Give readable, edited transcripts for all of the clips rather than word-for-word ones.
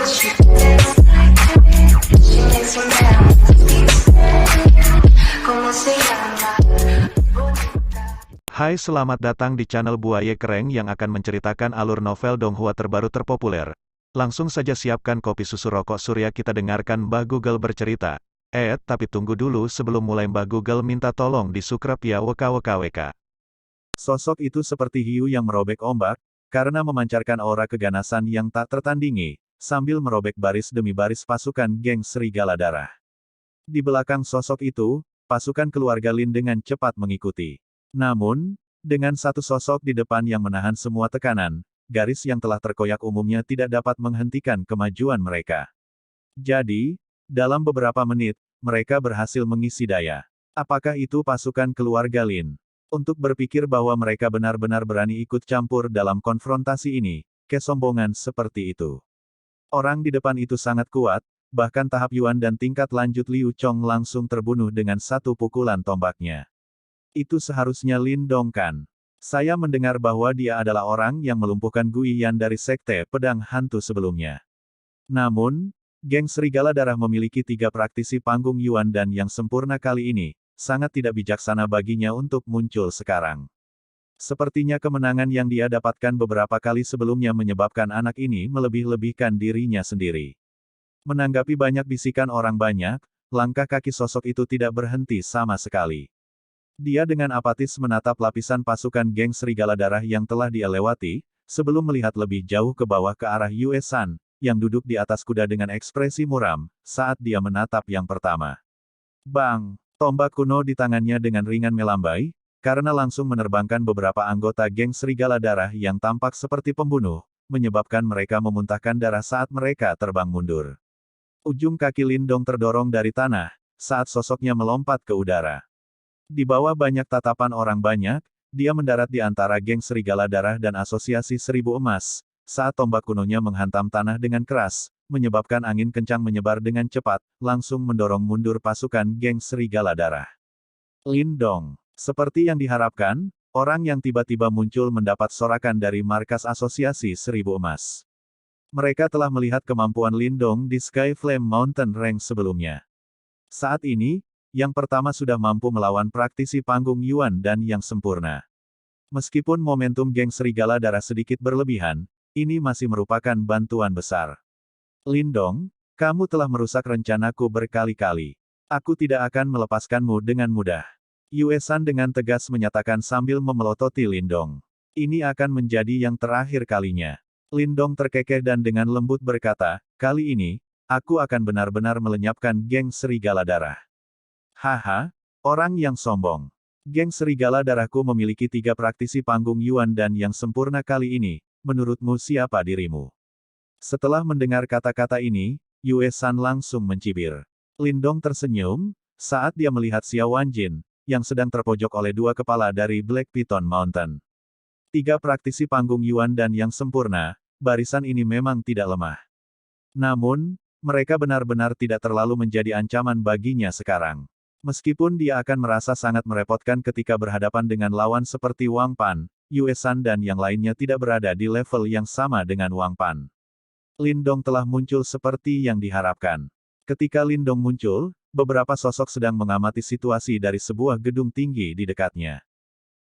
She makes me mad. ¿Cómo se llama? Hai, selamat datang di channel Buaya Kereng yang akan menceritakan alur novel Donghua terbaru terpopuler. Langsung saja siapkan kopi susu rokok surya, kita dengarkan Mbah Google bercerita. Tapi tunggu dulu, sebelum mulai Mbah Google minta tolong di subscribe ya WKWKWK. Sosok itu seperti hiu yang merobek ombak, karena memancarkan aura keganasan yang tak tertandingi, sambil merobek baris demi baris pasukan geng Serigala Darah. Di belakang sosok itu, pasukan keluarga Lin dengan cepat mengikuti. Namun, dengan satu sosok di depan yang menahan semua tekanan, garis yang telah terkoyak umumnya tidak dapat menghentikan kemajuan mereka. Jadi, dalam beberapa menit, mereka berhasil mengisi daya. Apakah itu pasukan keluarga Lin? Untuk berpikir bahwa mereka benar-benar berani ikut campur dalam konfrontasi ini, kesombongan seperti itu. Orang di depan itu sangat kuat, bahkan tahap Yuan dan tingkat lanjut Liu Chong langsung terbunuh dengan satu pukulan tombaknya. Itu seharusnya Lin Dong kan? Saya mendengar bahwa dia adalah orang yang melumpuhkan Gui Yan dari Sekte Pedang Hantu sebelumnya. Namun, geng Serigala Darah memiliki 3 praktisi panggung Yuan dan yang sempurna kali ini, sangat tidak bijaksana baginya untuk muncul sekarang. Sepertinya kemenangan yang dia dapatkan beberapa kali sebelumnya menyebabkan anak ini melebih-lebihkan dirinya sendiri. Menanggapi banyak bisikan orang banyak, langkah kaki sosok itu tidak berhenti sama sekali. Dia dengan apatis menatap lapisan pasukan geng Serigala Darah yang telah dia lewati, sebelum melihat lebih jauh ke bawah ke arah Yue San, yang duduk di atas kuda dengan ekspresi muram, saat dia menatap yang pertama. Bang! Tombak kuno di tangannya dengan ringan melambai, karena langsung menerbangkan beberapa anggota geng Serigala Darah yang tampak seperti pembunuh, menyebabkan mereka memuntahkan darah saat mereka terbang mundur. Ujung kaki Lin Dong terdorong dari tanah, saat sosoknya melompat ke udara. Di bawah banyak tatapan orang banyak, dia mendarat di antara geng Serigala Darah dan Asosiasi Seribu Emas, saat tombak kunonya menghantam tanah dengan keras, menyebabkan angin kencang menyebar dengan cepat, langsung mendorong mundur pasukan geng Serigala Darah. Lin Dong. Seperti yang diharapkan, orang yang tiba-tiba muncul mendapat sorakan dari markas Asosiasi Seribu Emas. Mereka telah melihat kemampuan Lin Dong di Sky Flame Mountain Rank sebelumnya. Saat ini, yang pertama sudah mampu melawan praktisi panggung Yuan dan yang sempurna. Meskipun momentum geng Serigala Darah sedikit berlebihan, ini masih merupakan bantuan besar. Lin Dong, kamu telah merusak rencanaku berkali-kali. Aku tidak akan melepaskanmu dengan mudah. Yue San dengan tegas menyatakan sambil memelototi Lin Dong. Ini akan menjadi yang terakhir kalinya. Lin Dong terkekeh dan dengan lembut berkata, kali ini, aku akan benar-benar melenyapkan geng Serigala Darah. Haha, orang yang sombong. Geng Serigala Darahku memiliki 3 praktisi panggung Yuan dan yang sempurna kali ini, menurutmu siapa dirimu? Setelah mendengar kata-kata ini, Yue San langsung mencibir. Lin Dong tersenyum, saat dia melihat Xiao Wanjin, yang sedang terpojok oleh 2 kepala dari Black Piton Mountain. 3 praktisi panggung Yuan dan yang sempurna, barisan ini memang tidak lemah. Namun, mereka benar-benar tidak terlalu menjadi ancaman baginya sekarang. Meskipun dia akan merasa sangat merepotkan ketika berhadapan dengan lawan seperti Wang Pan, Yue San dan yang lainnya tidak berada di level yang sama dengan Wang Pan. Lin Dong telah muncul seperti yang diharapkan. Ketika Lin Dong muncul, beberapa sosok sedang mengamati situasi dari sebuah gedung tinggi di dekatnya.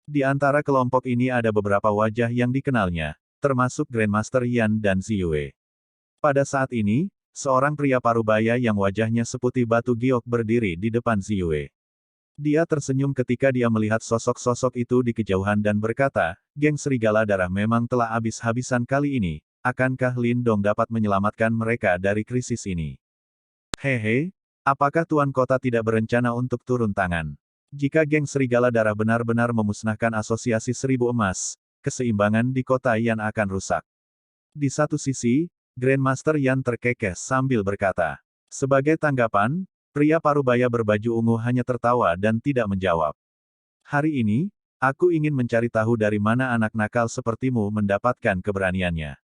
Di antara kelompok ini ada beberapa wajah yang dikenalnya, termasuk Grandmaster Yan dan Ziyue. Pada saat ini, seorang pria parubaya yang wajahnya seputih batu giok berdiri di depan Ziyue. Dia tersenyum ketika dia melihat sosok-sosok itu di kejauhan dan berkata, geng Serigala Darah memang telah habis-habisan kali ini, akankah Lin Dong dapat menyelamatkan mereka dari krisis ini? Hehe, apakah Tuan Kota tidak berencana untuk turun tangan? Jika geng Serigala Darah benar-benar memusnahkan Asosiasi Seribu Emas, keseimbangan di kota Yan akan rusak. Di satu sisi, Grandmaster Yan terkekeh sambil berkata. Sebagai tanggapan, pria parubaya berbaju ungu hanya tertawa dan tidak menjawab. Hari ini, aku ingin mencari tahu dari mana anak nakal sepertimu mendapatkan keberaniannya.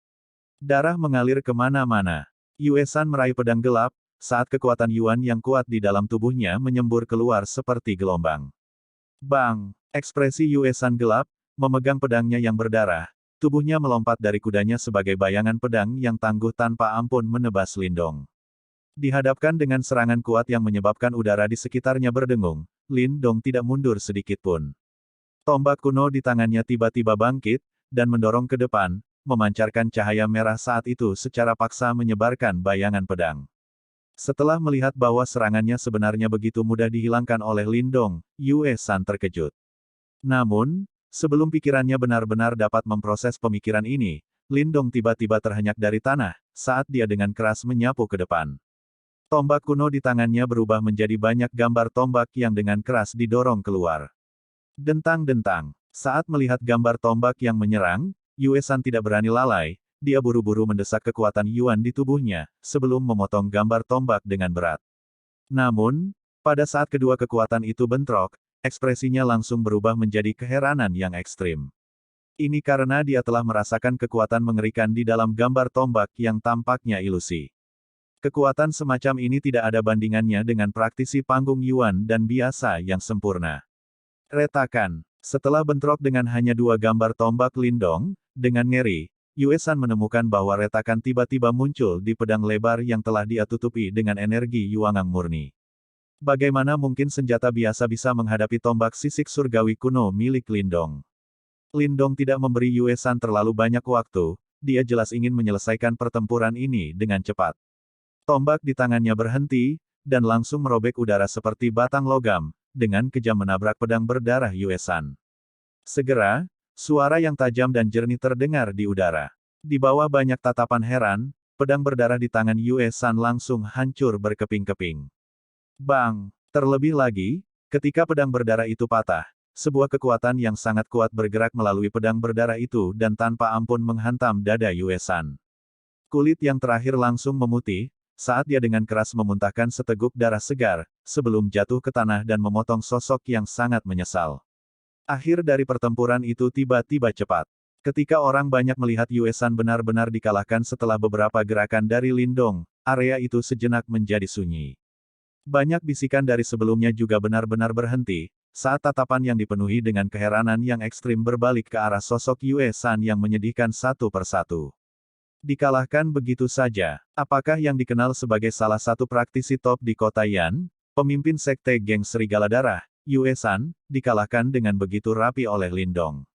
Darah mengalir kemana-mana. Yue San meraih pedang gelap, saat kekuatan Yuan yang kuat di dalam tubuhnya menyembur keluar seperti gelombang. Bang! Ekspresi Yue San gelap, memegang pedangnya yang berdarah, tubuhnya melompat dari kudanya sebagai bayangan pedang yang tangguh tanpa ampun menebas Lindong. Dihadapkan dengan serangan kuat yang menyebabkan udara di sekitarnya berdengung, Lindong tidak mundur sedikit pun. Tombak kuno di tangannya tiba-tiba bangkit, dan mendorong ke depan, memancarkan cahaya merah saat itu secara paksa menyebarkan bayangan pedang. Setelah melihat bahwa serangannya sebenarnya begitu mudah dihilangkan oleh Lindong, Yue San terkejut. Namun, sebelum pikirannya benar-benar dapat memproses pemikiran ini, Lindong tiba-tiba terhenyak dari tanah, saat dia dengan keras menyapu ke depan. Tombak kuno di tangannya berubah menjadi banyak gambar tombak yang dengan keras didorong keluar. Dentang-dentang. Saat melihat gambar tombak yang menyerang, Yue San tidak berani lalai, dia buru-buru mendesak kekuatan Yuan di tubuhnya, sebelum memotong gambar tombak dengan berat. Namun, pada saat kedua kekuatan itu bentrok, ekspresinya langsung berubah menjadi keheranan yang ekstrim. Ini karena dia telah merasakan kekuatan mengerikan di dalam gambar tombak yang tampaknya ilusi. Kekuatan semacam ini tidak ada bandingannya dengan praktisi panggung Yuan dan biasa yang sempurna. Retakan. Setelah bentrok dengan hanya dua gambar tombak Lindong, dengan ngeri, Yue San menemukan bahwa retakan tiba-tiba muncul di pedang lebar yang telah dia tutupi dengan energi Yuangang murni. Bagaimana mungkin senjata biasa bisa menghadapi tombak sisik surgawi kuno milik Lindong? Lindong tidak memberi Yue San terlalu banyak waktu, dia jelas ingin menyelesaikan pertempuran ini dengan cepat. Tombak di tangannya berhenti, dan langsung merobek udara seperti batang logam, dengan kejam menabrak pedang berdarah Yue San. Segera, suara yang tajam dan jernih terdengar di udara. Di bawah banyak tatapan heran, pedang berdarah di tangan Yue San langsung hancur berkeping-keping. Bang! Terlebih lagi, ketika pedang berdarah itu patah, sebuah kekuatan yang sangat kuat bergerak melalui pedang berdarah itu dan tanpa ampun menghantam dada Yue San. Kulit yang terakhir langsung memutih, saat dia dengan keras memuntahkan seteguk darah segar, sebelum jatuh ke tanah dan memotong sosok yang sangat menyesal. Akhir dari pertempuran itu tiba-tiba cepat. Ketika orang banyak melihat Yue San benar-benar dikalahkan setelah beberapa gerakan dari Lindong, area itu sejenak menjadi sunyi. Banyak bisikan dari sebelumnya juga benar-benar berhenti, saat tatapan yang dipenuhi dengan keheranan yang ekstrim berbalik ke arah sosok Yue San yang menyedihkan satu persatu. Dikalahkan begitu saja. Apakah yang dikenal sebagai salah satu praktisi top di kota Yan, pemimpin sekte geng Serigala Darah, Yue San, dikalahkan dengan begitu rapi oleh Lindong.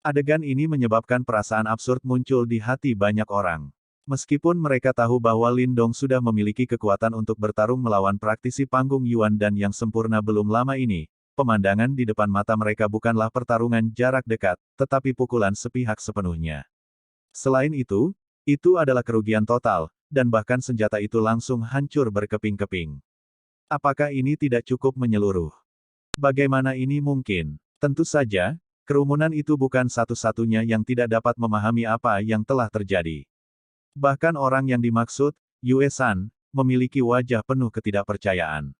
Adegan ini menyebabkan perasaan absurd muncul di hati banyak orang. Meskipun mereka tahu bahwa Lindong sudah memiliki kekuatan untuk bertarung melawan praktisi panggung Yuan dan yang sempurna belum lama ini, pemandangan di depan mata mereka bukanlah pertarungan jarak dekat, tetapi pukulan sepihak sepenuhnya. Selain itu adalah kerugian total, dan bahkan senjata itu langsung hancur berkeping-keping. Apakah ini tidak cukup menyeluruh? Bagaimana ini mungkin? Tentu saja, kerumunan itu bukan satu-satunya yang tidak dapat memahami apa yang telah terjadi. Bahkan orang yang dimaksud, Yue San, memiliki wajah penuh ketidakpercayaan.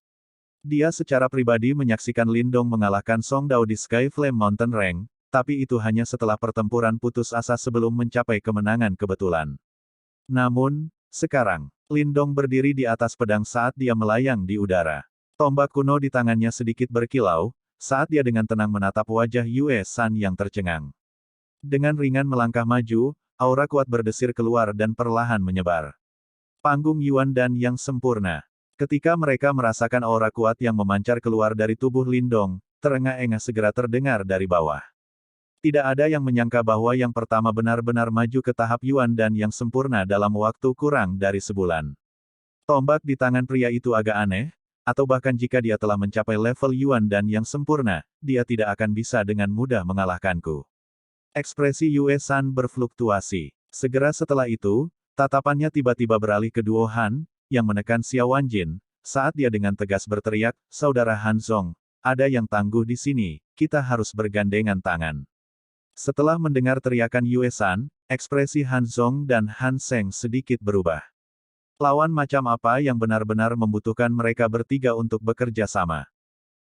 Dia secara pribadi menyaksikan Lindong mengalahkan Song Dao di Sky Flame Mountain Rank, tapi itu hanya setelah pertempuran putus asa sebelum mencapai kemenangan kebetulan. Namun, sekarang, Lindong berdiri di atas pedang saat dia melayang di udara. Tombak kuno di tangannya sedikit berkilau, saat dia dengan tenang menatap wajah Yue San yang tercengang. Dengan ringan melangkah maju, aura kuat berdesir keluar dan perlahan menyebar. Panggung Yuan dan yang sempurna. Ketika mereka merasakan aura kuat yang memancar keluar dari tubuh Lindong, terengah-engah segera terdengar dari bawah. Tidak ada yang menyangka bahwa yang pertama benar-benar maju ke tahap Yuan dan yang sempurna dalam waktu kurang dari sebulan. Tombak di tangan pria itu agak aneh, atau bahkan jika dia telah mencapai level Yuan dan yang sempurna, dia tidak akan bisa dengan mudah mengalahkanku. Ekspresi Yue San berfluktuasi. Segera setelah itu, tatapannya tiba-tiba beralih ke Duo Han, yang menekan Xiao Wanjin, saat dia dengan tegas berteriak, "Saudara Han Zong, ada yang tangguh di sini, kita harus bergandengan tangan." Setelah mendengar teriakan Yue San, ekspresi Han Zong dan Han Seng sedikit berubah. Lawan macam apa yang benar-benar membutuhkan mereka bertiga untuk bekerja sama?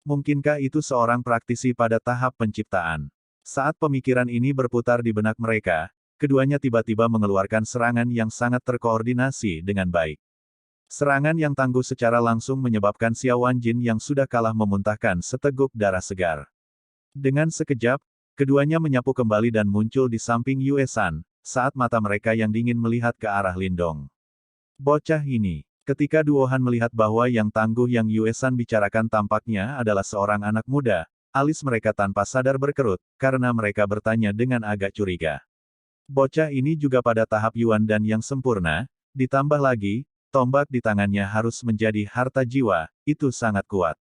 Mungkinkah itu seorang praktisi pada tahap penciptaan? Saat pemikiran ini berputar di benak mereka, keduanya tiba-tiba mengeluarkan serangan yang sangat terkoordinasi dengan baik. Serangan yang tangguh secara langsung menyebabkan Xiao Wanjin yang sudah kalah memuntahkan seteguk darah segar. Dengan sekejap, Keduanya menyapu kembali dan muncul di samping Yue San, saat mata mereka yang dingin melihat ke arah Lindong. Bocah ini. Ketika duohan melihat bahwa yang tangguh yang Yue San bicarakan tampaknya adalah seorang anak muda, alis mereka tanpa sadar berkerut, karena mereka bertanya dengan agak curiga. Bocah ini juga pada tahap Yuan dan yang sempurna, ditambah lagi, tombak di tangannya harus menjadi harta jiwa, itu sangat kuat.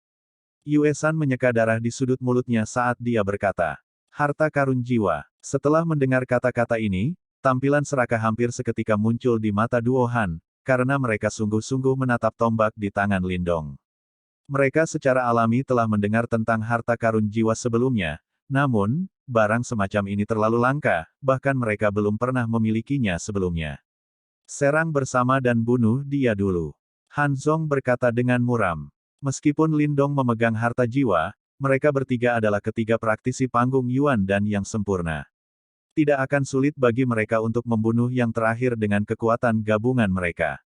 Yue San menyeka darah di sudut mulutnya saat dia berkata, harta karun jiwa. Setelah mendengar kata-kata ini, tampilan serakah hampir seketika muncul di mata duohan, karena mereka sungguh-sungguh menatap tombak di tangan Lindong. Mereka secara alami telah mendengar tentang harta karun jiwa sebelumnya, namun, barang semacam ini terlalu langka, bahkan mereka belum pernah memilikinya sebelumnya. Serang bersama dan bunuh dia dulu. Han Zong berkata dengan muram. Meskipun Lindong memegang harta jiwa, mereka bertiga adalah ketiga praktisi panggung Yuan dan yang sempurna. Tidak akan sulit bagi mereka untuk membunuh yang terakhir dengan kekuatan gabungan mereka.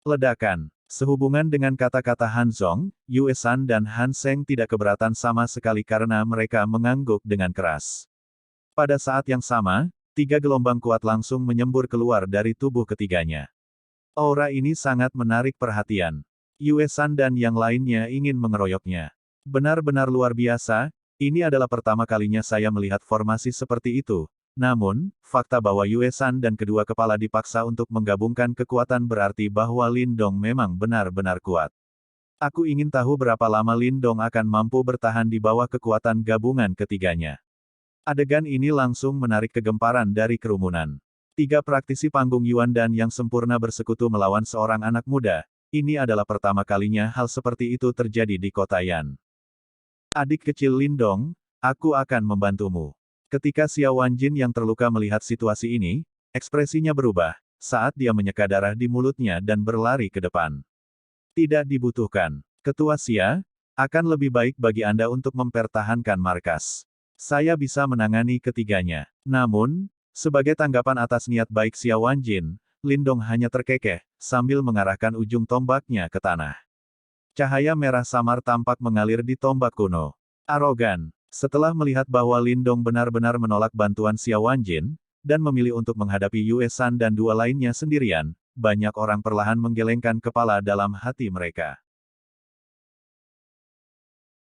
Ledakan. Sehubungan dengan kata-kata Han Zong, Yue San dan Han Seng tidak keberatan sama sekali karena mereka mengangguk dengan keras. Pada saat yang sama, 3 gelombang kuat langsung menyembur keluar dari tubuh ketiganya. Aura ini sangat menarik perhatian. Yue San dan yang lainnya ingin mengeroyoknya. Benar-benar luar biasa, ini adalah pertama kalinya saya melihat formasi seperti itu. Namun, fakta bahwa Yue San dan kedua kepala dipaksa untuk menggabungkan kekuatan berarti bahwa Lindong memang benar-benar kuat. Aku ingin tahu berapa lama Lindong akan mampu bertahan di bawah kekuatan gabungan ketiganya. Adegan ini langsung menarik kegemparan dari kerumunan. 3 praktisi panggung Yuan dan yang sempurna bersekutu melawan seorang anak muda. Ini adalah pertama kalinya hal seperti itu terjadi di kota Yan. Adik kecil Lindong, aku akan membantumu. Ketika Xiao Wanjin yang terluka melihat situasi ini, ekspresinya berubah, saat dia menyeka darah di mulutnya dan berlari ke depan. Tidak dibutuhkan. Ketua Xia, akan lebih baik bagi Anda untuk mempertahankan markas. Saya bisa menangani ketiganya. Namun, sebagai tanggapan atas niat baik Xiao Wanjin, Lindong hanya terkekeh, sambil mengarahkan ujung tombaknya ke tanah. Cahaya merah samar tampak mengalir di tombak kuno. Arogan. Setelah melihat bahwa Lindong benar-benar menolak bantuan Xiao Wanjin, dan memilih untuk menghadapi Yue San dan dua lainnya sendirian, banyak orang perlahan menggelengkan kepala dalam hati mereka.